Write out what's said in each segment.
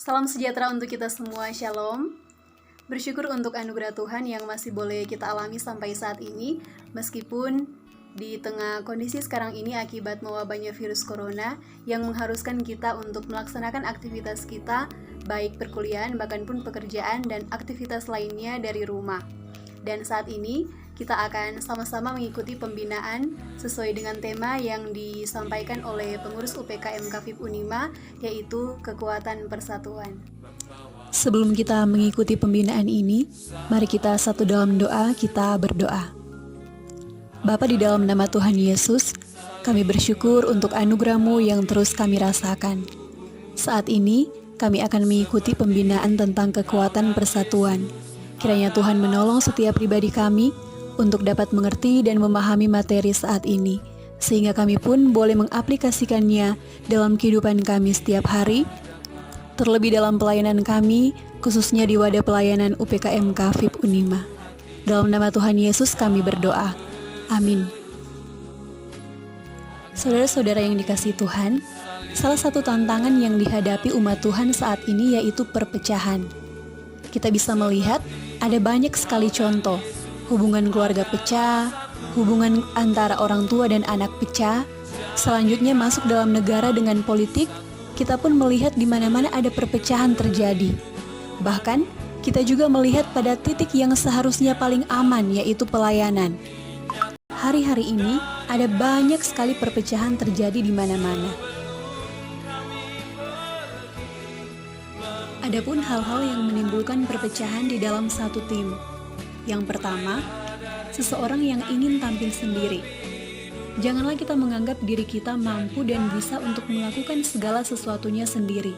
Salam sejahtera untuk kita semua, Shalom. Bersyukur untuk anugerah Tuhan yang masih boleh kita alami sampai saat ini, meskipun di tengah kondisi sekarang ini akibat mewabahnya virus corona yang mengharuskan kita untuk melaksanakan aktivitas kita, baik perkuliahan, bahkan pun pekerjaan dan aktivitas lainnya dari rumah. Dan saat ini kita akan sama-sama mengikuti pembinaan sesuai dengan tema yang disampaikan oleh pengurus UPK MK Unima, yaitu kekuatan persatuan. Sebelum kita mengikuti pembinaan ini, mari kita satu dalam doa, kita berdoa. Bapa, di dalam nama Tuhan Yesus, kami bersyukur untuk anugerah-Mu yang terus kami rasakan. Saat ini, kami akan mengikuti pembinaan tentang kekuatan persatuan. Kiranya Tuhan menolong setiap pribadi kami untuk dapat mengerti dan memahami materi saat ini, sehingga kami pun boleh mengaplikasikannya dalam kehidupan kami setiap hari, terlebih dalam pelayanan kami, khususnya di wadah pelayanan UPK MK Unima. Dalam nama Tuhan Yesus kami berdoa. Amin. Saudara-saudara yang dikasihi Tuhan, salah satu tantangan yang dihadapi umat Tuhan saat ini yaitu perpecahan. Kita bisa melihat ada banyak sekali contoh, hubungan keluarga pecah, hubungan antara orang tua dan anak pecah. Selanjutnya masuk dalam negara dengan politik, kita pun melihat di mana-mana ada perpecahan terjadi. Bahkan, kita juga melihat pada titik yang seharusnya paling aman, yaitu pelayanan. Hari-hari ini, ada banyak sekali perpecahan terjadi di mana-mana. Adapun hal-hal yang menimbulkan perpecahan di dalam satu tim. Yang pertama, seseorang yang ingin tampil sendiri. Janganlah kita menganggap diri kita mampu dan bisa untuk melakukan segala sesuatunya sendiri.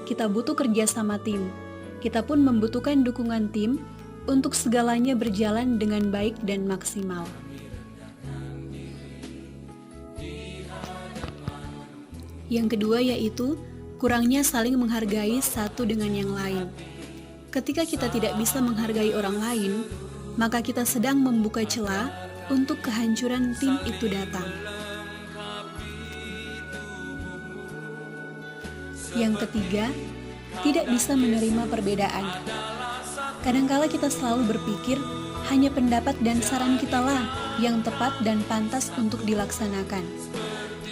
Kita butuh kerja sama tim. Kita pun membutuhkan dukungan tim untuk segalanya berjalan dengan baik dan maksimal. Yang kedua yaitu kurangnya saling menghargai satu dengan yang lain. Ketika kita tidak bisa menghargai orang lain, maka kita sedang membuka celah untuk kehancuran tim itu datang. Yang ketiga, tidak bisa menerima perbedaan. Kadangkala kita selalu berpikir hanya pendapat dan saran kitalah yang tepat dan pantas untuk dilaksanakan.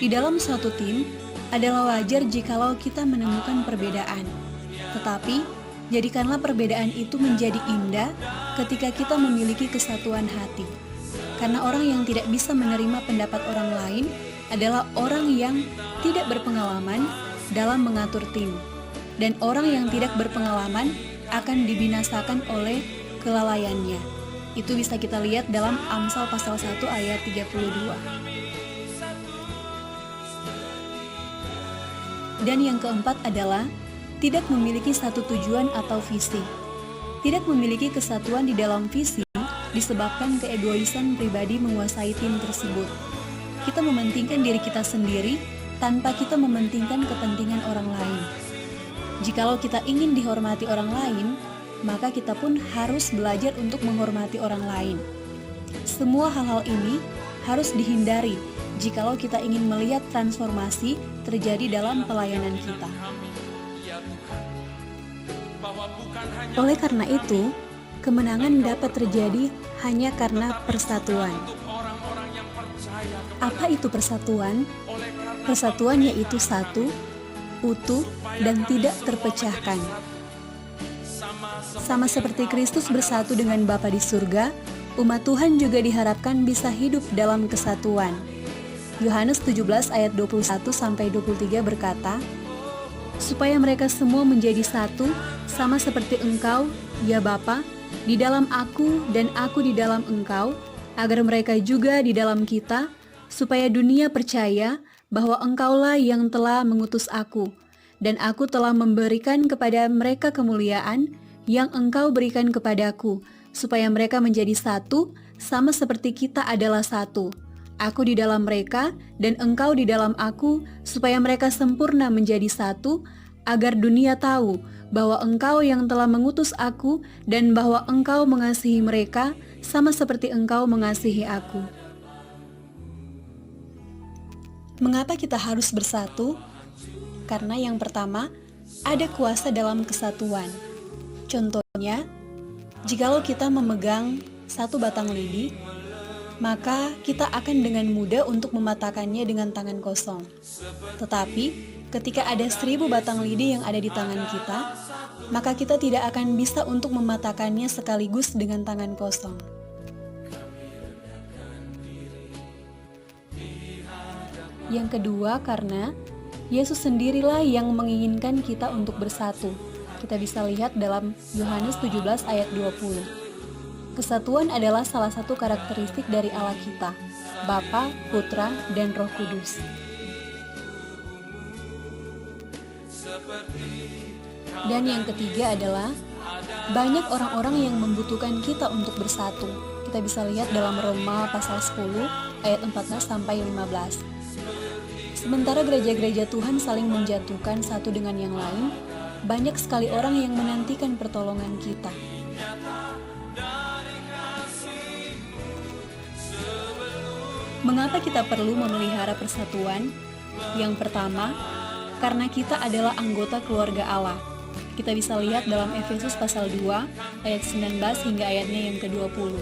Di dalam suatu tim, adalah wajar jikalau kita menemukan perbedaan. Tetapi, jadikanlah perbedaan itu menjadi indah ketika kita memiliki kesatuan hati. Karena orang yang tidak bisa menerima pendapat orang lain adalah orang yang tidak berpengalaman dalam mengatur tim. Dan orang yang tidak berpengalaman akan dibinasakan oleh kelalaiannya. Itu bisa kita lihat dalam Amsal pasal 1 ayat 32. Dan yang keempat adalah tidak memiliki satu tujuan atau visi. Tidak memiliki kesatuan di dalam visi disebabkan keegoisan pribadi menguasai tim tersebut. Kita mementingkan diri kita sendiri tanpa kita mementingkan kepentingan orang lain. Jikalau kita ingin dihormati orang lain, maka kita pun harus belajar untuk menghormati orang lain. Semua hal-hal ini harus dihindari jikalau kita ingin melihat transformasi terjadi dalam pelayanan kita. Oleh karena itu, kemenangan dapat terjadi hanya karena persatuan. Apa itu persatuan? Persatuan yaitu satu, utuh, dan tidak terpecahkan. Sama seperti Kristus bersatu dengan Bapa di surga, umat Tuhan juga diharapkan bisa hidup dalam kesatuan. Yohanes 17 ayat 21-23 berkata, supaya mereka semua menjadi satu, sama seperti Engkau, ya Bapa, di dalam aku dan aku di dalam Engkau, agar mereka juga di dalam kita, supaya dunia percaya bahwa Engkaulah yang telah mengutus aku, dan aku telah memberikan kepada mereka kemuliaan yang Engkau berikan kepadaku, supaya mereka menjadi satu, sama seperti kita adalah satu. Aku di dalam mereka, dan Engkau di dalam aku, supaya mereka sempurna menjadi satu, agar dunia tahu bahwa Engkau yang telah mengutus aku, dan bahwa Engkau mengasihi mereka, sama seperti Engkau mengasihi aku. Mengapa kita harus bersatu? Karena yang pertama, ada kuasa dalam kesatuan. Contohnya, jikalau kita memegang satu batang lidi, maka kita akan dengan mudah untuk mematahkannya dengan tangan kosong. Tetapi, ketika ada 1000 batang lidi yang ada di tangan kita, maka kita tidak akan bisa untuk mematahkannya sekaligus dengan tangan kosong. Yang kedua, karena Yesus sendirilah yang menginginkan kita untuk bersatu. Kita bisa lihat dalam Yohanes 17 ayat 20. Kesatuan adalah salah satu karakteristik dari Allah kita, Bapa, Putra, dan Roh Kudus. Dan yang ketiga adalah banyak orang-orang yang membutuhkan kita untuk bersatu. Kita bisa lihat dalam Roma pasal 10 ayat 14 sampai 15. Sementara gereja-gereja Tuhan saling menjatuhkan satu dengan yang lain, banyak sekali orang yang menantikan pertolongan kita. Mengapa kita perlu memelihara persatuan? Yang pertama, karena kita adalah anggota keluarga Allah. Kita bisa lihat dalam Efesus pasal 2 ayat 19 hingga ayatnya yang ke-20.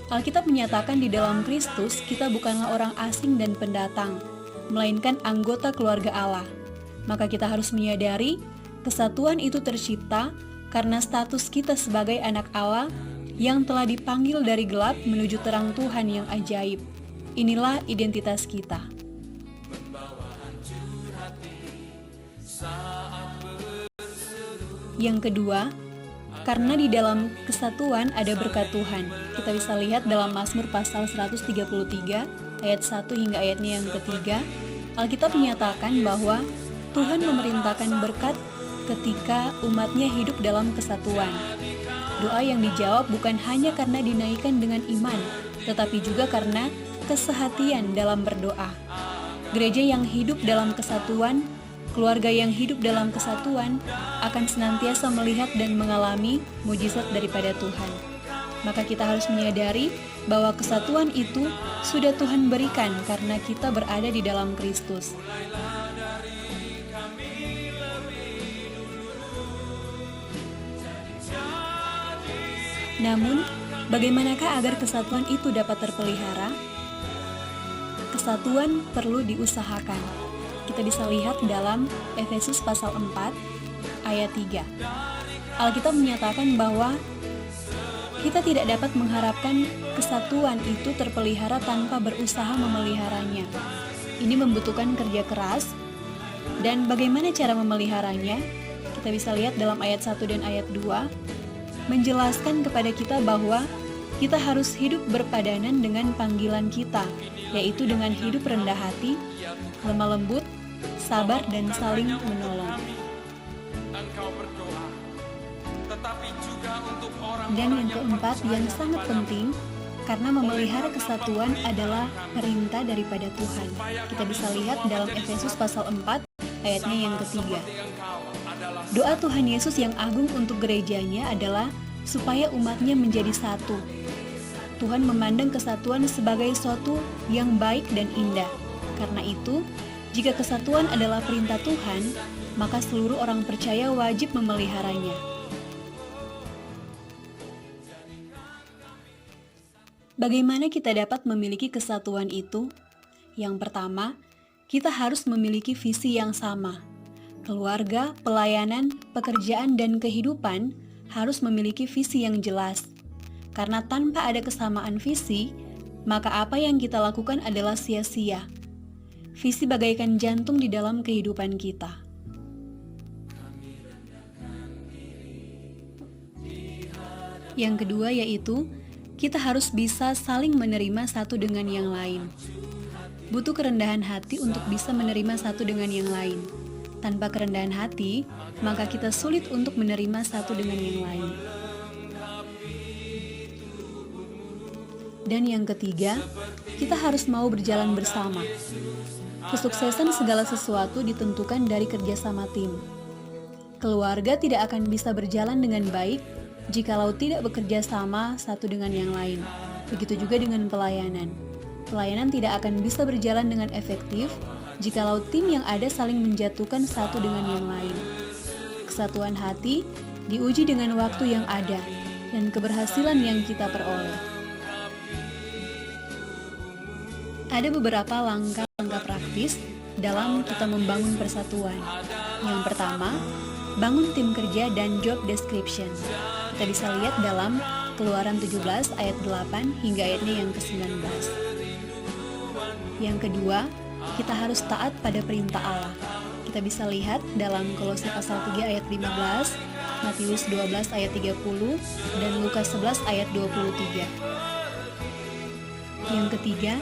Alkitab menyatakan di dalam Kristus kita bukanlah orang asing dan pendatang, melainkan anggota keluarga Allah. Maka kita harus menyadari kesatuan itu tercipta karena status kita sebagai anak Allah yang telah dipanggil dari gelap menuju terang Tuhan yang ajaib. Inilah identitas kita. Yang kedua, karena di dalam kesatuan ada berkat Tuhan. Kita bisa lihat dalam Mazmur pasal 133 ayat 1 hingga ayatnya yang ketiga. Alkitab menyatakan bahwa Tuhan memerintahkan berkat ketika umatnya hidup dalam kesatuan. Doa yang dijawab bukan hanya karena dinaikkan dengan iman, tetapi juga karena kesehatian dalam berdoa. Gereja yang hidup dalam kesatuan, keluarga yang hidup dalam kesatuan akan senantiasa melihat dan mengalami mujizat daripada Tuhan. Maka kita harus menyadari bahwa kesatuan itu sudah Tuhan berikan karena kita berada di dalam Kristus. Namun, bagaimanakah agar kesatuan itu dapat terpelihara? Kesatuan perlu diusahakan. Kita bisa lihat dalam Efesus pasal 4 ayat 3. Alkitab menyatakan bahwa kita tidak dapat mengharapkan kesatuan itu terpelihara tanpa berusaha memeliharanya. Ini membutuhkan kerja keras. Dan bagaimana cara memeliharanya? Kita bisa lihat dalam ayat 1 dan ayat 2, menjelaskan kepada kita bahwa kita harus hidup berpadanan dengan panggilan kita, yaitu dengan hidup rendah hati, lemah lembut, sabar, dan saling menolong. Dan yang keempat yang sangat penting, karena memelihara kesatuan adalah perintah daripada Tuhan. Kita bisa lihat dalam Efesus pasal 4 ayatnya yang ketiga. Doa Tuhan Yesus yang agung untuk gerejanya adalah supaya umatnya menjadi satu. Tuhan memandang kesatuan sebagai suatu yang baik dan indah. Karena itu, jika kesatuan adalah perintah Tuhan, maka seluruh orang percaya wajib memeliharanya. Bagaimana kita dapat memiliki kesatuan itu? Yang pertama, kita harus memiliki visi yang sama. Keluarga, pelayanan, pekerjaan, dan kehidupan harus memiliki visi yang jelas. Karena tanpa ada kesamaan visi, maka apa yang kita lakukan adalah sia-sia. Visi bagaikan jantung di dalam kehidupan kita. Yang kedua yaitu, kita harus bisa saling menerima satu dengan yang lain. Butuh kerendahan hati untuk bisa menerima satu dengan yang lain. Tanpa kerendahan hati, maka kita sulit untuk menerima satu dengan yang lain. Dan yang ketiga, kita harus mau berjalan bersama. Kesuksesan segala sesuatu ditentukan dari kerjasama tim. Keluarga tidak akan bisa berjalan dengan baik jikalau tidak bekerja sama satu dengan yang lain. Begitu juga dengan pelayanan. Pelayanan tidak akan bisa berjalan dengan efektif jikalau tim yang ada saling menjatuhkan satu dengan yang lain. kesatuan hati diuji dengan waktu yang ada dan keberhasilan yang kita peroleh. Ada beberapa langkah-langkah praktis dalam kita membangun persatuan. Yang pertama, bangun tim kerja dan job description. Kita bisa lihat dalam Keluaran 17 ayat 8 hingga ayatnya yang ke-19. Yang kedua, kita harus taat pada perintah Allah. Kita bisa lihat dalam Kolose pasal 3 ayat 15, Matius 12 ayat 30, dan Lukas 11 ayat 23. Yang ketiga,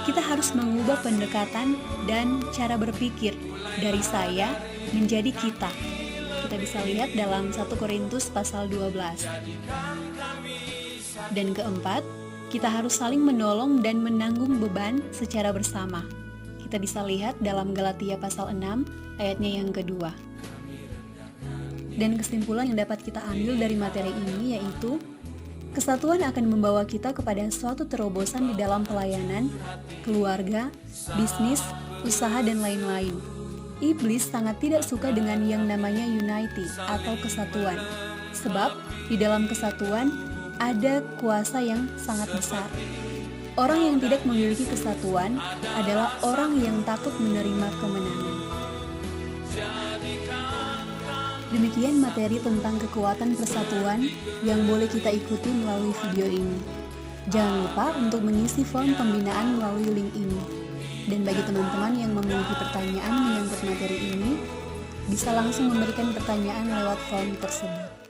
kita harus mengubah pendekatan dan cara berpikir dari saya menjadi kita. Kita bisa lihat dalam 1 Korintus pasal 12. Dan keempat, kita harus saling menolong dan menanggung beban secara bersama. Kita bisa lihat dalam Galatia pasal 6 ayatnya yang kedua. Dan kesimpulan yang dapat kita ambil dari materi ini yaitu kesatuan akan membawa kita kepada suatu terobosan di dalam pelayanan, keluarga, bisnis, usaha, dan lain-lain. Iblis sangat tidak suka dengan yang namanya unity atau kesatuan, sebab di dalam kesatuan ada kuasa yang sangat besar. Orang yang tidak memiliki kesatuan adalah orang yang takut menerima kemenangan. Demikian materi tentang kekuatan persatuan yang boleh kita ikuti melalui video ini. Jangan lupa untuk mengisi form pembinaan melalui link ini. Dan bagi teman-teman yang memiliki pertanyaan menyangkut materi ini, bisa langsung memberikan pertanyaan lewat form tersebut.